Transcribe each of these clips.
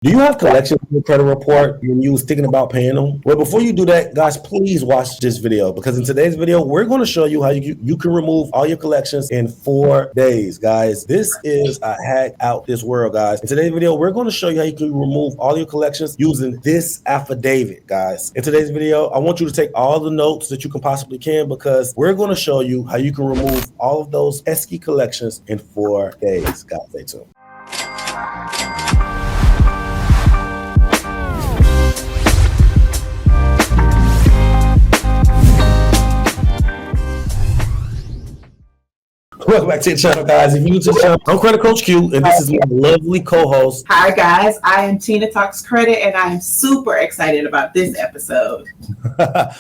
Do you have collections in your credit report when you was thinking about paying them? Well, before you do that, guys, please watch this video because in today's video, we're going to show you how you can remove all your collections in 4 days, guys. This is a hack out this world, guys. In today's video, we're going to show you how you can remove all your collections using this affidavit, guys. In today's video, I want you to take all the notes that you can possibly can because we're going to show you how you can remove all of those pesky collections in 4 days. Guys, stay tuned. Welcome back to the channel, guys. If you're new to the channel, I'm Credit Coach Q, and this is my lovely co-host. Hi, guys. I am Tina Talks Credit, and I'm super excited about this episode.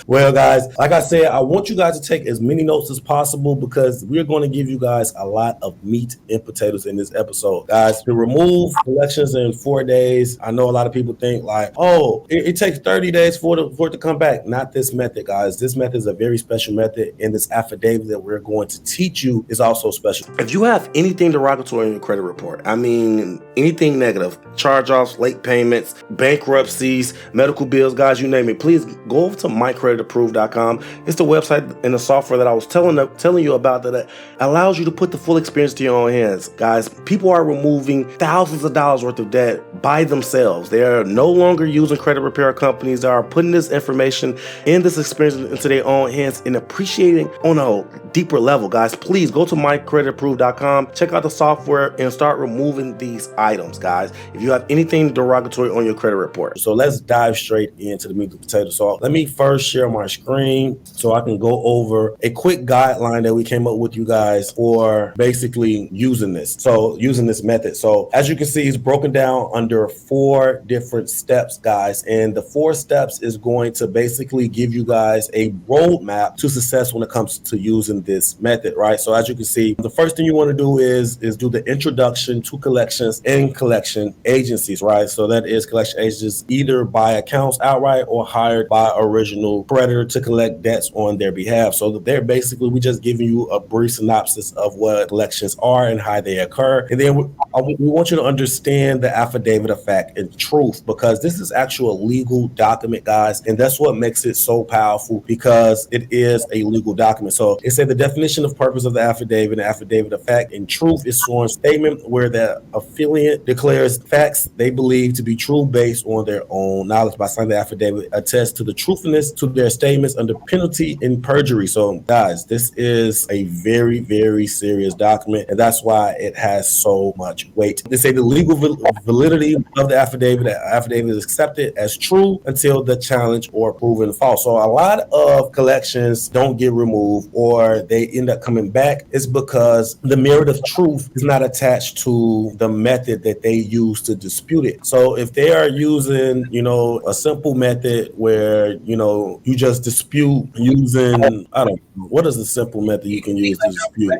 Well, guys, like I said, I want you guys to take as many notes as possible because we're going to give you guys a lot of meat and potatoes in this episode. Guys, to remove collections in 4 days, I know a lot of people think like, oh, it takes 30 days for it to come back. Not this method, guys. This method is a very special method, and this affidavit that we're going to teach you is also special. If you have anything derogatory in your credit report, I mean anything negative, charge-offs, late payments, bankruptcies, medical bills, guys, you name it, please go over to creditapprove.com. It's the website and the software that I was telling you about that allows you to put the full experience to your own hands. Guys, people are removing thousands of dollars worth of debt by themselves. They are no longer using credit repair companies. They are putting this information and this experience into their own hands and appreciating on a deeper level. Guys, please go to creditapprove.com, check out the software and start removing these items, guys, if you have anything derogatory on your credit report. So let's dive straight into the meat and potatoes. So let me first share my screen so I can go over a quick guideline that we came up with you guys for basically using this. So using this method. So as you can see, it's broken down under 4 different steps, guys. And the 4 steps is going to basically give you guys a roadmap to success when it comes to using this method, right? So as you can see, the first thing you want to do is do the introduction to collections and collection agencies, right? So that is collection agents either buy accounts outright or hired by original creditor to collect debts on their behalf. So they're basically, we just giving you a brief synopsis of what collections are and how they occur. And then we want you to understand the affidavit of fact and truth because this is actual legal document, guys. And that's what makes it so powerful because it is a legal document. So it said the definition of purpose of the affidavit and affidavit of fact and truth is sworn statement where the affiliate declares facts they believe to be true based on their own knowledge. By signing the affidavit, attests to the truthfulness to their statements under penalty in perjury. So guys, this is a very, very serious document, and that's why it has so much weight. They say the legal validity of the affidavit is accepted as true until the challenge or proven false. So a lot of collections don't get removed or they end up coming back. It's because the merit of truth is not attached to the method that they use to dispute it. So if they are using, a simple method where, you just dispute using, I don't know, what is the simple method you can use to dispute?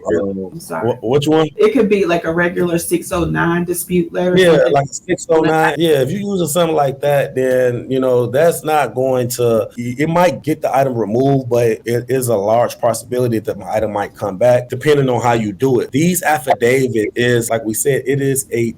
I'm sorry. Which one? It could be like a regular 609 dispute letter. Yeah, like 609. Yeah, if you're using something like that, then, that's not going to, it might get the item removed, but it is a large possibility that the item might come back depending on how you do it. These affidavit is, like we said, it is a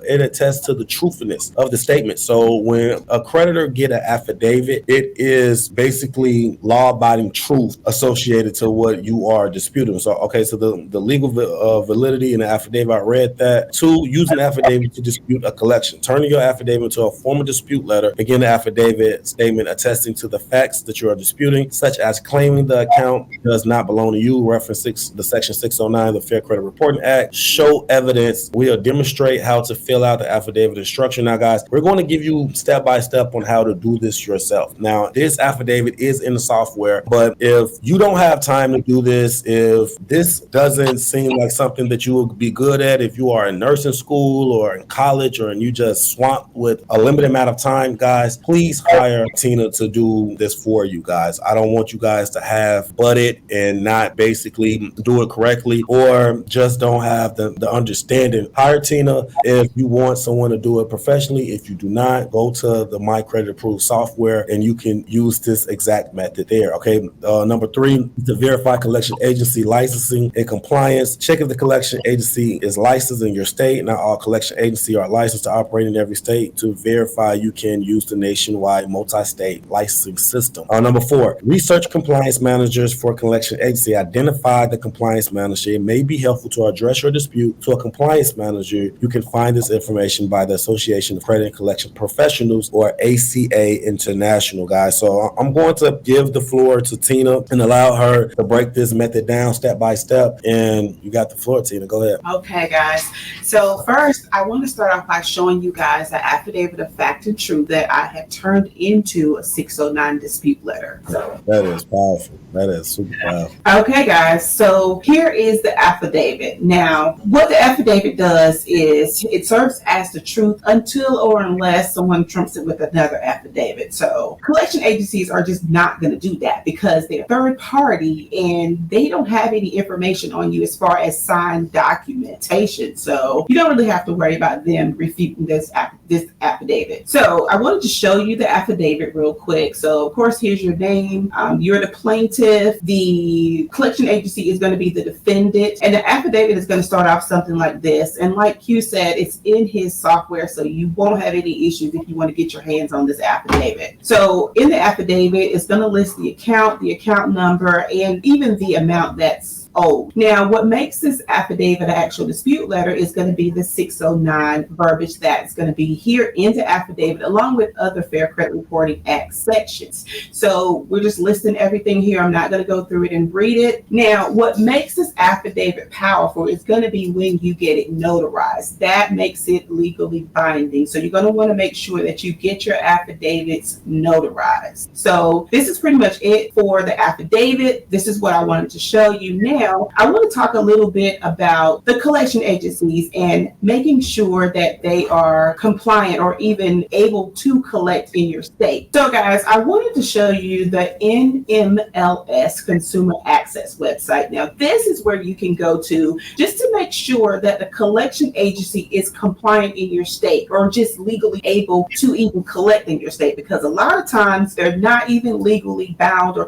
it attests to the truthfulness of the statement. So when a creditor get an affidavit, it is basically law-abiding truth associated to what you are disputing. So, okay, so the legal validity in the affidavit, I read that. 2, use an affidavit to dispute a collection. Turning your affidavit into a formal dispute letter. Again, the affidavit statement attesting to the facts that you are disputing, such as claiming the account does not belong to you, reference the section 609 of the Fair Credit Reporting Act. Show evidence. We'll demonstrate how to fill out the affidavit instruction. Now, guys, we're going to give you step-by-step on how to do this yourself. Now, this affidavit is in the software, but if you don't have time to do this, if this doesn't seem like something that you would be good at, if you are in nursing school or in college or and you just swamped with a limited amount of time, guys, please hire Tina to do this for you guys. I don't want you guys to have budget and not basically do it correctly or just don't have the understanding. Hire Tina if you want someone to do it professionally. If you do not, go to the My Credit Approve software and you can use this exact method there. Okay. Number 3, to verify collection agency licensing and compliance. Check if the collection agency is licensed in your state. Not all collection agencies are licensed to operate in every state. To verify, you can use the nationwide multi-state licensing system. Number 4, research compliance managers for collection agency. Identify the compliance manager. It may be helpful to address your dispute to a compliance manager. You can find this information by the Association of Credit and Collection Professionals, or ACA International, guys. So I'm going to give the floor to Tina and allow her to break this method down step by step. And you got the floor, Tina. Go ahead. Okay, guys. So first, I want to start off by showing you guys the affidavit of fact and truth that I have turned into a 609 dispute letter. So that is powerful. That is super powerful. Okay, guys. So here is the affidavit. Now, what the affidavit does is it serves as the truth until or unless someone trumps it with another affidavit. So collection agencies are just not going to do that because they're third party and they don't have any information on you as far as signed documentation. So you don't really have to worry about them refuting this affidavit. So I wanted to show you the affidavit real quick. So of course, here's your name. You're the plaintiff. The collection agency is going to be the defendant. And the affidavit is going to start off something like this. And like Q said, it's in his software, so you won't have any issues if you want to get your hands on this affidavit. So in the affidavit, it's going to list the account number, and even the amount that's owed. Now, what makes this affidavit an actual dispute letter is going to be the 609 verbiage that's going to be here in the affidavit, along with other Fair Credit Reporting Act sections. So we're just listing everything here. I'm not going to go through it and read it. Now, what makes this affidavit powerful is going to be when you get it notarized. That makes it legally binding. So you're going to want to make sure that you get your affidavits notarized. So this is pretty much it for the affidavit. This is what I wanted to show you. Now, I want to talk a little bit about the collection agencies and making sure that they are compliant or even able to collect in your state. So guys, I wanted to show you the NMLS Consumer Access website. Now, this is where you can go to just to make sure that the collection agency is compliant in your state or just legally able to even collect in your state, because a lot of times they're not even legally bound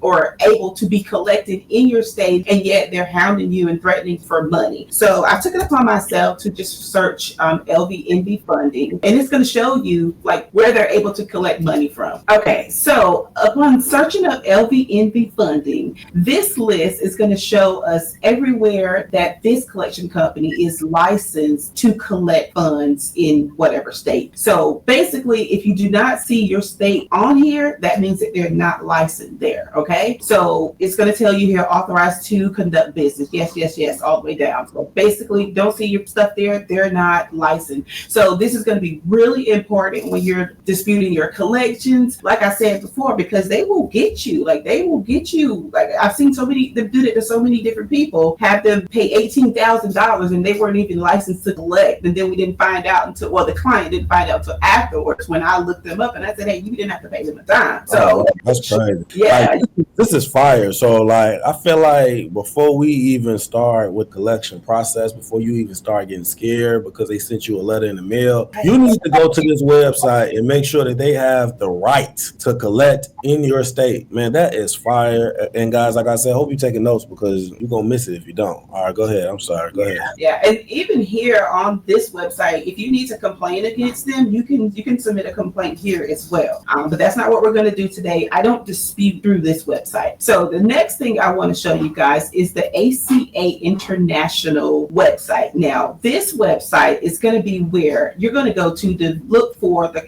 or able to be collected in your state, and yet they're hounding you and threatening for money. So I took it upon myself to just search LVNV funding, and it's going to show you like where they're able to collect money from. Okay, so upon searching up LVNV funding, this list is going to show us everywhere that this collection company is licensed to collect funds in whatever state. So basically, if you do not see your state on here, that means that they're not licensed there. Okay, so it's going to tell you here, authorized to conduct business. Yes, all the way down. So basically, don't see your stuff there, they're not licensed. So this is going to be really important when you're disputing your collections, like I said before, because they will get you. Like I've seen so many, they do it to so many different people, have them pay $18,000 and they weren't even licensed to collect. And then we didn't find out until, well, the client didn't find out until afterwards when I looked them up and I said, hey, you didn't have to pay them a dime. So that's crazy. Yeah. Like, this is fire. So like, I feel like before we even start with collection process, before you even start getting scared because they sent you a letter in the mail, you need to go to this website and make sure that they have the right to collect in your state. Man, that is fire. And guys, like I said, I hope you're taking notes because you're going to miss it if you don't. All right, go ahead. I'm sorry. Go ahead. Yeah, and even here on this website, if you need to complain against them, you can submit a complaint here as well. But that's not what we're going to do today. I don't dispute through this website. So the next thing I want to show you guys is the ACA International website. Now, this website is going to be where you're going to go to look for the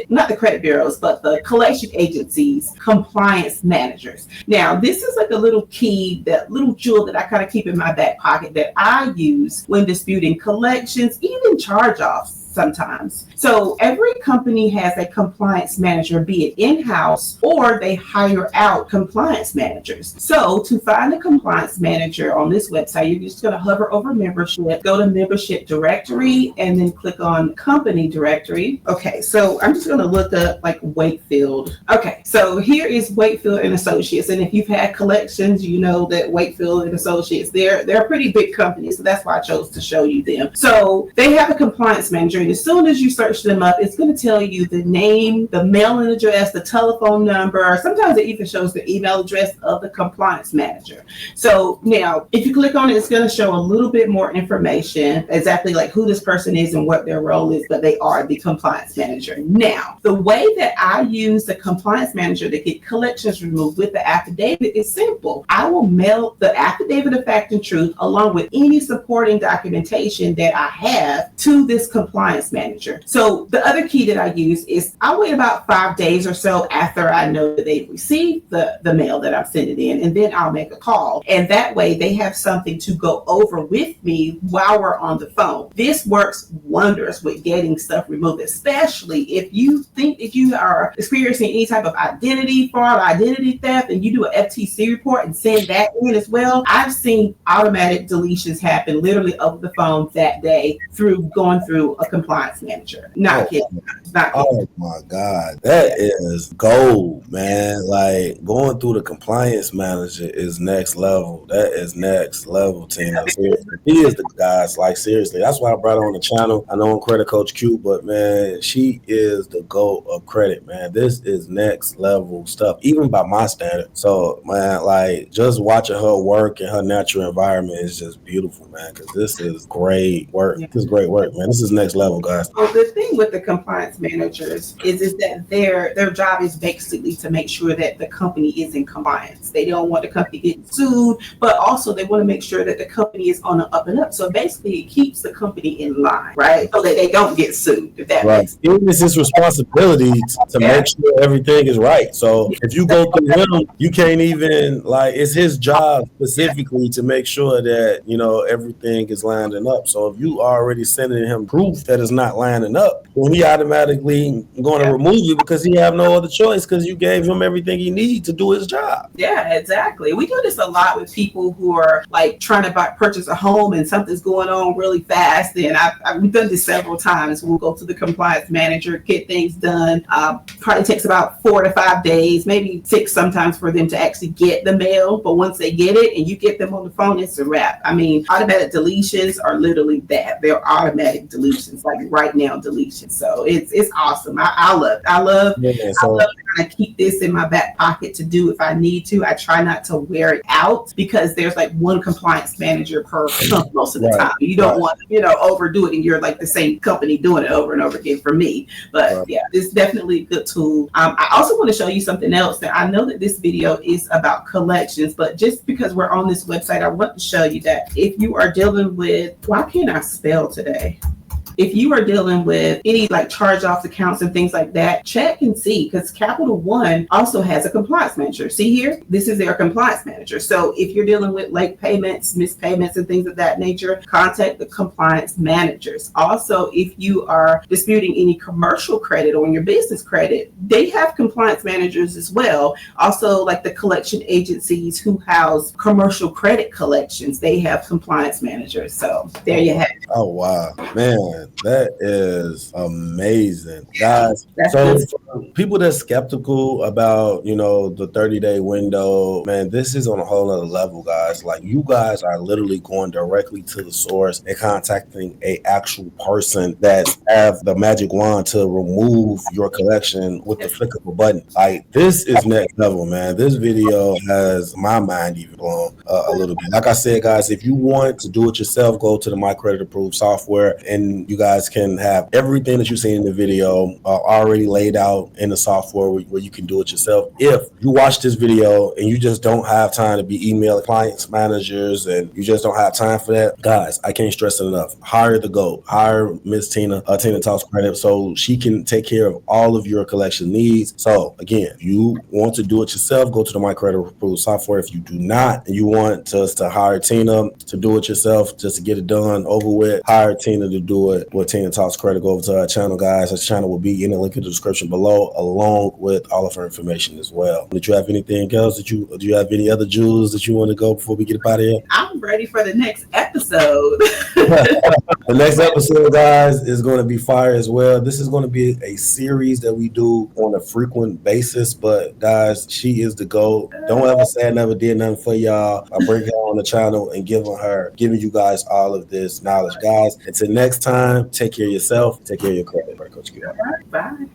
not the credit bureaus, but the collection agencies, compliance managers. Now, this is like a little key, that little jewel that I kind of keep in my back pocket that I use when disputing collections, even charge-offs. sometimes. So every company has a compliance manager, be it in-house or they hire out compliance managers. So to find a compliance manager on this website, you're just going to hover over membership, go to membership directory, and then click on company directory. Okay, so I'm just going to look up like Wakefield. Okay, so here is Wakefield and Associates. And if you've had collections, you know that Wakefield and Associates, they're a pretty big company. So that's why I chose to show you them. So they have a compliance manager. And as soon as you search them up, it's going to tell you the name, the mailing address, the telephone number. Sometimes it even shows the email address of the compliance manager. So now, if you click on it, it's going to show a little bit more information, exactly like who this person is and what their role is, but they are the compliance manager. Now, the way that I use the compliance manager to get collections removed with the affidavit is simple. I will mail the affidavit of fact and truth along with any supporting documentation that I have to this compliance manager. So the other key that I use is I'll wait about 5 days or so after I know that they've received the mail that I'm sending in, and then I'll make a call. And that way they have something to go over with me while we're on the phone. This works wonders with getting stuff removed, especially if you think that you are experiencing any type of identity fraud, identity theft, and you do an FTC report and send that in as well. I've seen automatic deletions happen literally over the phone that day through going through a compliance manager. Not kidding. Oh my God, that is gold, man. Like going through the compliance manager is next level. That is next level, Tina. Seriously. He is the guys, like seriously. That's why I brought her on the channel. I know I'm Credit Coach Q, but man, she is the GOAT of credit, man. This is next level stuff, even by my standard. So, man, like just watching her work in her natural environment is just beautiful, man, because this is great work. This is great work, man. This is next level, guys. Well, the thing with the compliance managers is that their job is basically to make sure that the company is in compliance. They don't want the company getting sued, but also they want to make sure that the company is on the up and up. So basically it keeps the company in line, right? So that they don't get sued, if that makes sense. It is his responsibility to make sure everything is right. So if you go through him, you can't even, like, it's his job specifically to make sure that, you know, everything is lining up. So if you already sending him proof that it's not lining up, well, he automatically going to remove you because he have no other choice because you gave him everything he needs to do his job. Yeah, exactly. We do this a lot with people who are like trying to purchase a home and something's going on really fast. And we've done this several times. We'll go to the compliance manager, get things done. Probably takes about 4 to 5 days, maybe 6 sometimes for them to actually get the mail. But once they get it and you get them on the phone, it's a wrap. I mean, automatic deletions are literally that. They're automatic deletions, like right now deletions. So it's awesome. I love it. I love trying to keep this in my back pocket to do if I need to. I try not to wear it out because there's like one compliance manager per company most of the time. You don't want to, overdo it and you're like the same company doing it over and over again for me. But yeah, it's definitely a good tool. I also want to show you something else that I know that this video is about collections, but just because we're on this website, I want to show you that if you are dealing with, why can't I spell today? If you are dealing with any like charge-offs accounts and things like that, check and see, because Capital One also has a compliance manager. See here, this is their compliance manager. So if you're dealing with late payments, missed payments, and things of that nature, contact the compliance managers. Also, if you are disputing any commercial credit or your business credit, they have compliance managers as well. Also, like the collection agencies who house commercial credit collections, they have compliance managers. So there you have it. Oh, wow, man. That is amazing, guys. So for people that's skeptical about, the 30-day window, man, this is on a whole other level, guys. Like, you guys are literally going directly to the source and contacting a actual person that have the magic wand to remove your collection with the flick of a button. Like, this is next level, man. This video has my mind even blown a little bit. Like I said, guys, if you want to do it yourself, go to the My Creditapprove software, and you guys can have everything that you see in the video already laid out in the software where you can do it yourself. If you watch this video and you just don't have time to be emailing clients, managers, and you just don't have time for that, guys, I can't stress it enough. Hire the GOAT. Hire Miss Tina, Tina Talks Credit, so she can take care of all of your collection needs. So again, if you want to do it yourself, go to the My Credit Approve software. If you do not, and you want us to hire Tina to do it yourself, just to get it done over with, hire Tina to do it with Tina Talks Credit. Go over to our channel, guys. Our channel will be in the link in the description below, along with all of her information as well. Did you have anything else do you have any other jewels that you want to go before we get up out of here? I'm ready for the next episode. The next episode, guys, is going to be fire as well. This is going to be a series that we do on a frequent basis, but guys, she is the GOAT. Don't ever say I never did nothing for y'all. I bring her on the channel and giving you guys all of this knowledge, guys. Until next time, take care of yourself, take care of your credit. Coach, All right, bye.